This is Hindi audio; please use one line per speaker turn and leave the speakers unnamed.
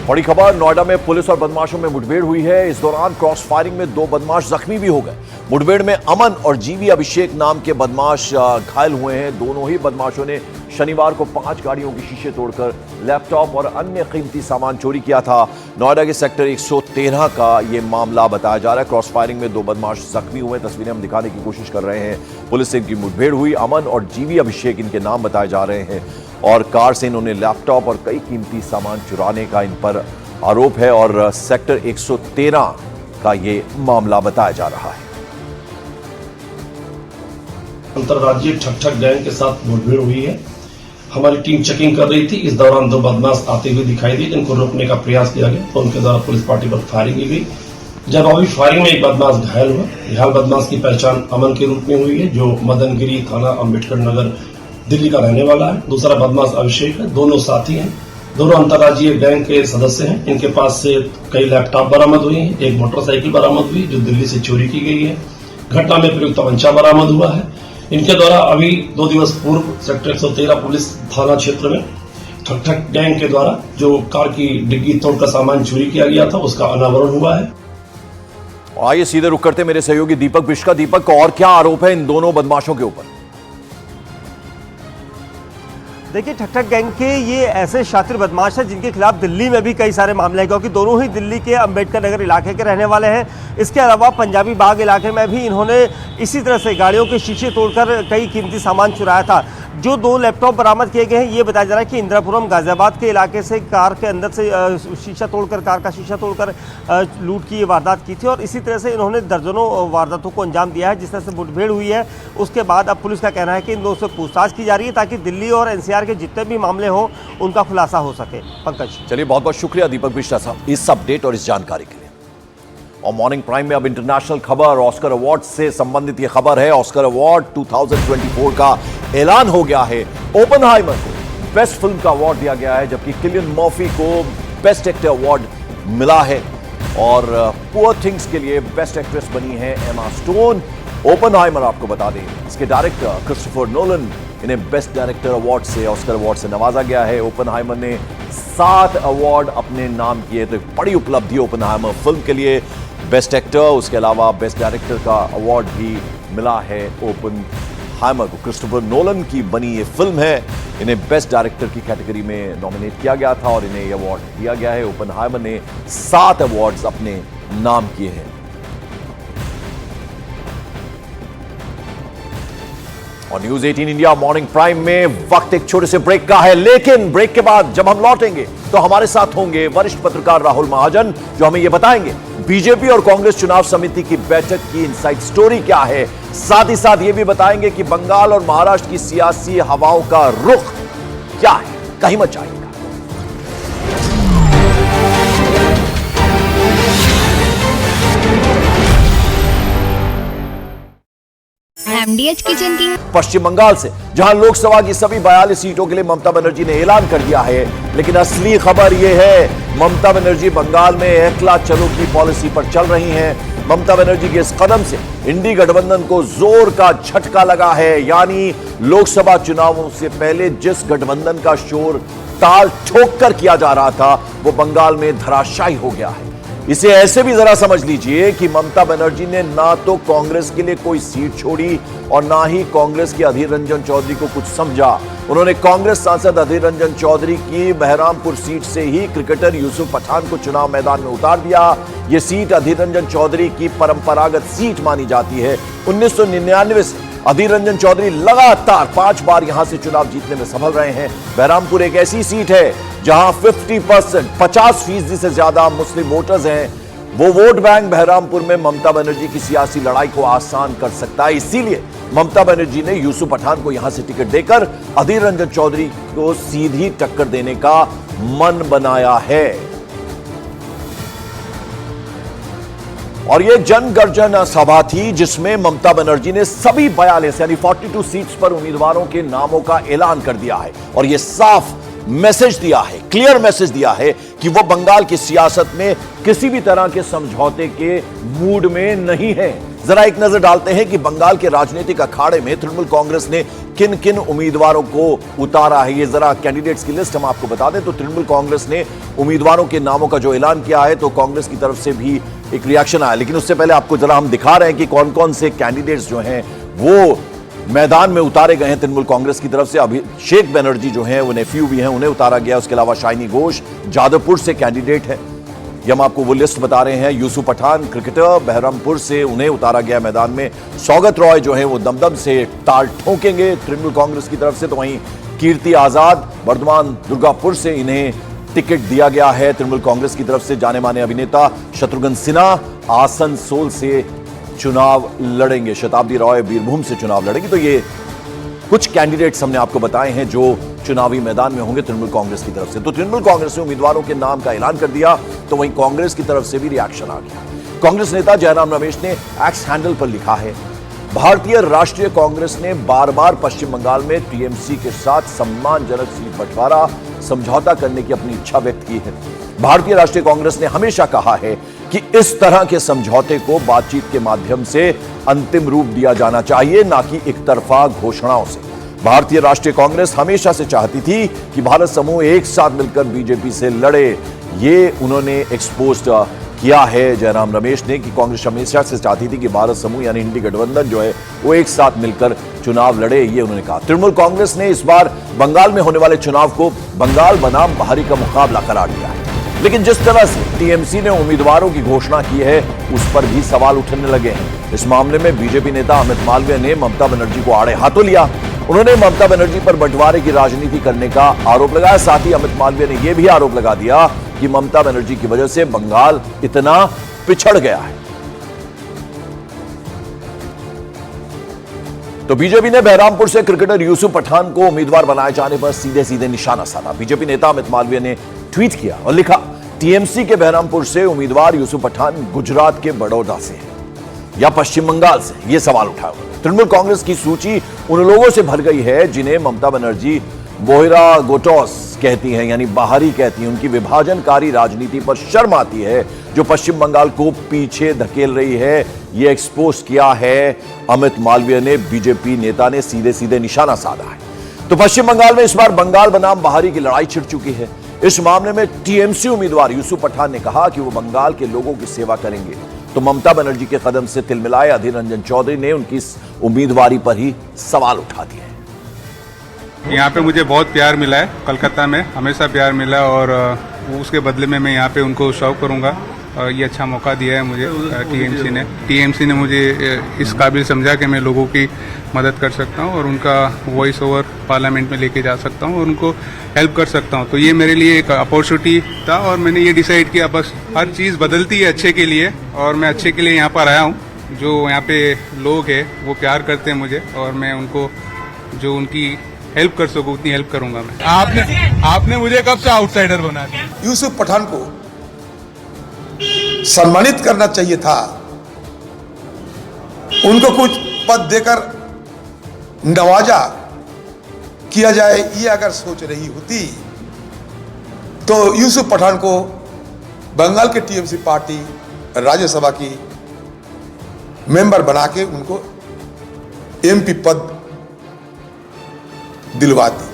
बड़ी खबर, नोएडा में पुलिस और बदमाशों में मुठभेड़ हुई है। इस दौरान क्रॉस फायरिंग में 2 बदमाश जख्मी भी हो गए। मुठभेड़ में अमन और जीवी अभिषेक नाम के बदमाश घायल हुए हैं। दोनों ही बदमाशों ने शनिवार को 5 गाड़ियों के शीशे तोड़कर लैपटॉप और अन्य कीमती सामान चोरी किया था। नोएडा के सेक्टर 113 का यह मामला बताया जा रहा है। क्रॉस फायरिंग में 2 बदमाश जख्मी हुए। तस्वीरें हम दिखाने की कोशिश कर रहे हैं। पुलिस से इनकी मुठभेड़ हुई। अमन और जीवी अभिषेक इनके नाम बताए जा रहे हैं और कार से इन्होंने लैपटॉप और कई कीमती सामान चुराने का इन पर आरोप है और सेक्टर 113 का ये मामला बताया जा रहा है।
अंतर्राज्यीय ठक गैंग के साथ मुठभेड़ हुई है। हमारी टीम चेकिंग कर रही थी। इस दौरान 2 बदमाश आते हुए दिखाई दिए, जिनको रोकने का प्रयास किया गया तो उनके द्वारा पुलिस पार्टी पर फायरिंग की गई। जवाबी फायरिंग में एक बदमाश घायल हुआ। घायल बदमाश की पहचान अमन के रूप में हुई है, जो मदनगिरी थाना अम्बेडकर नगर दिल्ली का रहने वाला है। दूसरा बदमाश अभिषेक है। दोनों साथी हैं। दोनों अंतर्राज्यीय गैंग के सदस्य हैं। इनके पास से कई लैपटॉप बरामद हुए हैं। एक मोटरसाइकिल बरामद हुई जो दिल्ली से चोरी की गई है। घटना में प्रयुक्त तमंचा बरामद हुआ है। इनके द्वारा अभी 2 दिवस पूर्व सेक्टर 113 पुलिस थाना क्षेत्र में ठक गैंग के द्वारा जो कार की डिग्गी तोड़कर सामान चोरी किया गया था, उसका अनावरण हुआ है।
आइए सीधे रुक करते मेरे सहयोगी दीपक बिष्ट। दीपक, और क्या आरोप है इन दोनों बदमाशों के ऊपर?
देखिए, ठक गैंग के ये ऐसे शातिर बदमाश हैं जिनके खिलाफ दिल्ली में भी कई सारे मामले हैं, क्योंकि दोनों ही दिल्ली के अम्बेडकर नगर इलाके के रहने वाले हैं। इसके अलावा पंजाबी बाग इलाके में भी इन्होंने इसी तरह से गाड़ियों के शीशे तोड़कर कई कीमती सामान चुराया था। जो 2 लैपटॉप बरामद किए गए हैं, ये बताया जा रहा है कि इंदिरापुरम गाजियाबाद के इलाके से कार के अंदर से शीशा तोड़कर कार का शीशा तोड़कर लूट की ये वारदात की थी और इसी तरह से इन्होंने दर्जनों वारदातों को अंजाम दिया है। जिस तरह से मुठभेड़ हुई है, उसके बाद अब पुलिस का कहना है कि इन 2 से पूछताछ की जा रही है ताकि दिल्ली और एनसीआर के जितने भी मामले हों उनका खुलासा हो सके। पंकज,
चलिए, बहुत बहुत शुक्रिया दीपक बिष्ट साहब इस अपडेट और इस जानकारी के लिए। और मॉर्निंग प्राइम में अब इंटरनेशनल खबर, ऑस्कर अवार्ड से संबंधित यह खबर है। ऑस्कर अवार्ड 2024 का ऐलान हो गया है। ओपेनहाइमर को बेस्ट फिल्म का अवार्ड दिया गया है, जबकि किलियन मर्फी को बेस्ट एक्टर अवार्ड मिला है और पुअर थिंग्स के लिए बेस्ट एक्ट्रेस बनी है एमा स्टोन। ओपेनहाइमर, आपको बता दें, इसके डायरेक्टर क्रिस्टोफर नोलन, इन्हें बेस्ट डायरेक्टर अवार्ड से, ऑस्कर अवार्ड से नवाजा गया है। ओपेनहाइमर ने 7 अवार्ड अपने नाम किए, तो एक बड़ी उपलब्धि ओपेनहाइमर फिल्म के लिए। बेस्ट एक्टर, उसके अलावा बेस्ट डायरेक्टर का अवार्ड भी मिला है ओपेनहाइमर को। क्रिस्टोफर नोलन की बनी ये फिल्म है। इन्हें बेस्ट डायरेक्टर की कैटेगरी में नॉमिनेट किया गया था और इन्हें यह अवार्ड दिया गया है। ओपेनहाइमर ने 7 अवार्ड्स अपने नाम किए हैं। और न्यूज 18 इंडिया मॉर्निंग प्राइम में वक्त एक छोटे से ब्रेक का है, लेकिन ब्रेक के बाद जब हम लौटेंगे तो हमारे साथ होंगे वरिष्ठ पत्रकार राहुल महाजन, जो हमें यह बताएंगे बीजेपी और कांग्रेस चुनाव समिति की बैठक की इनसाइड स्टोरी क्या है। साथ ही साथ यह भी बताएंगे कि बंगाल और महाराष्ट्र की सियासी हवाओं का रुख क्या है। कहीं मत जाइएगा।
एमडीएच किचन की
पश्चिम बंगाल से, जहां लोकसभा की सभी 42 सीटों के लिए ममता बनर्जी ने ऐलान कर दिया है, लेकिन असली खबर यह है ममता बनर्जी बंगाल में एकला चलो की पॉलिसी पर चल रही हैं। ममता बनर्जी के इस कदम से इंडी गठबंधन को जोर का झटका लगा है, यानी लोकसभा चुनावों से पहले जिस गठबंधन का शोर ताल ठोक कर किया जा रहा था, वो बंगाल में धराशायी हो गया है। इसे ऐसे भी जरा समझ लीजिए कि ममता बनर्जी ने ना तो कांग्रेस के लिए कोई सीट छोड़ी और ना ही कांग्रेस के अधीर रंजन चौधरी को कुछ समझा। उन्होंने कांग्रेस सांसद अधीर रंजन चौधरी की बहरामपुर सीट से ही क्रिकेटर यूसुफ पठान को चुनाव मैदान में उतार दिया। यह सीट अधीर रंजन चौधरी की परंपरागत सीट मानी जाती है। 1999 से अधीर रंजन चौधरी लगातार 5 बार यहां से चुनाव जीतने में सफल रहे हैं। बहरामपुर एक ऐसी सीट है जहां 50% से ज्यादा मुस्लिम वोटर्स हैं। वो वोट बैंक बहरामपुर में ममता बनर्जी की सियासी लड़ाई को आसान कर सकता है। इसीलिए ममता बनर्जी ने यूसुफ पठान को यहां से टिकट देकर अधीर रंजन चौधरी को सीधी टक्कर देने का मन बनाया है। और यह जनगर्जन सभा थी जिसमें ममता बनर्जी ने सभी 42 यानी 42 सीट्स पर उम्मीदवारों के नामों का ऐलान कर दिया है और यह साफ मैसेज दिया है, क्लियर मैसेज दिया है कि वो बंगाल की सियासत में किसी भी तरह के समझौते के मूड में नहीं है। जरा एक नजर डालते हैं कि बंगाल के राजनीतिक अखाड़े में तृणमूल कांग्रेस ने किन किन उम्मीदवारों को उतारा है। ये जरा कैंडिडेट्स की लिस्ट हम आपको बता दें तो तृणमूल कांग्रेस ने उम्मीदवारों के नामों का जो ऐलान किया है तो कांग्रेस की तरफ से भी एक रिएक्शन आया, लेकिन उससे पहले आपको जरा हम दिखा रहे हैं कि कौन कौन से कैंडिडेट्स जो हैं वो मैदान में उतारे गए हैं तृणमूल कांग्रेस की तरफ से। अभिषेक बनर्जी जो हैं वो नेफ्यू भी हैं, उन्हें उतारा गया। उसके अलावा शाइनी घोष जादवपुर से कैंडिडेट है, ये हम आपको वो लिस्ट बता रहे हैं। यूसुफ पठान क्रिकेटर बहरमपुर से, उन्हें उतारा गया मैदान में। सौगत रॉय जो है वो दमदम से ताल ठोकेंगे तृणमूल कांग्रेस की तरफ से। तो वहीं कीर्ति आजाद बर्धमान दुर्गापुर से, इन्हें टिकट दिया गया है तृणमूल कांग्रेस की तरफ से। जाने माने अभिनेता शत्रुघ्न सिन्हा आसनसोल से चुनाव लड़ेंगे। शताब्दी रॉय बीरभूम से चुनाव लड़ेंगे। तो ये कुछ कैंडिडेट्स हमने आपको बताए हैं जो चुनावी मैदान में होंगे तृणमूल कांग्रेस की तरफ से। तो तृणमूल कांग्रेस ने उम्मीदवारों के नाम का ऐलान कर दिया तो वहीं कांग्रेस की तरफ से भी रिएक्शन आ गया। कांग्रेस नेता जयराम रमेश ने एक्स हैंडल पर लिखा है, भारतीय राष्ट्रीय कांग्रेस ने बार बार पश्चिम बंगाल में टीएमसी के साथ सम्मानजनक सीट बंटवारा समझौता करने की अपनी इच्छा व्यक्त की है। भारतीय राष्ट्रीय कांग्रेस ने हमेशा कहा है कि इस तरह के समझौते को बातचीत के माध्यम से अंतिम रूप दिया जाना चाहिए, ना कि एक तरफा घोषणाओं से। भारतीय राष्ट्रीय कांग्रेस हमेशा से चाहती थी कि भारत समूह एक साथ मिलकर बीजेपी से लड़े। ये उन्होंने एक्सपोज किया है जयराम रमेश ने कि कांग्रेस हमेशा से चाहती थी कि भारत समूह यानी इंडी गठबंधन जो है वो एक साथ मिलकर चुनाव लड़े, ये उन्होंने कहा। तृणमूल कांग्रेस ने इस बार बंगाल में होने वाले चुनाव को बंगाल बनाम बहारी का मुकाबला करार दिया है, लेकिन जिस तरह से टीएमसी ने उम्मीदवारों की घोषणा की है उस पर भी सवाल उठने लगे हैं। इस मामले में बीजेपी नेता अमित मालवीय ने ममता बनर्जी को आड़े हाथों लिया। उन्होंने ममता बनर्जी पर बंटवारे की राजनीति करने का आरोप लगाया। साथ ही अमित मालवीय ने यह भी आरोप लगा दिया कि ममता बनर्जी की वजह से बंगाल इतना पिछड़ गया है। तो बीजेपी ने बहरामपुर से क्रिकेटर यूसुफ पठान को उम्मीदवार बनाए जाने पर सीधे सीधे निशाना साधा। बीजेपी नेता अमित मालवीय ने ट्वीट किया और लिखा, टीएमसी के बहरामपुर से उम्मीदवार यूसुफ पठान गुजरात के बड़ौदा से है या पश्चिम बंगाल से, यह सवाल उठा। तृणमूल कांग्रेस की सूची उन लोगों से भर गई है जिन्हें ममता बनर्जी बोहिरा गोटोस कहती हैं, यानी बाहरी कहती हैं। उनकी विभाजनकारी राजनीति पर शर्म आती है जो पश्चिम बंगाल को पीछे धकेल रही है। यह एक्सपोज किया है अमित मालवीय ने। बीजेपी नेता ने सीधे सीधे निशाना साधा है। तो पश्चिम बंगाल में इस बार बंगाल बनाम बहारी की लड़ाई छिड़ चुकी है। इस मामले में टीएमसी उम्मीदवार यूसुफ पठान ने कहा कि वो बंगाल के लोगों की सेवा करेंगे। तो ममता बनर्जी के कदम से तिलमिलाए अधीर रंजन चौधरी ने उनकी इस उम्मीदवारी पर ही सवाल उठा दिए।
यहाँ पे मुझे बहुत प्यार मिला है, कलकत्ता में हमेशा प्यार मिला और उसके बदले में मैं यहाँ पे उनको सर्व करूँगा। ये अच्छा मौका दिया है मुझे टीएमसी ने मुझे इस काबिल समझा कि मैं लोगों की मदद कर सकता हूँ और उनका वॉइस ओवर पार्लियामेंट में लेके जा सकता हूँ और उनको हेल्प कर सकता हूँ। तो ये मेरे लिए एक अपॉर्चुनिटी था और मैंने ये डिसाइड किया बस हर चीज़ बदलती है अच्छे के लिए और मैं अच्छे के लिए यहाँ पर आया हूँ। जो यहाँ पे लोग हैं वो प्यार करते हैं मुझे और मैं उनको जो उनकी हेल्प कर सकूँ उतनी हेल्प करूँगा मैं। आपने मुझे कब से आउटसाइडर बना दिया?
यूसुफ पठान को सम्मानित करना चाहिए था, उनको कुछ पद देकर नवाजा किया जाए, ये अगर सोच रही होती तो यूसुफ पठान को बंगाल के टीएमसी पार्टी राज्यसभा की मेंबर बना के उनको एमपी पद दिलवा दी।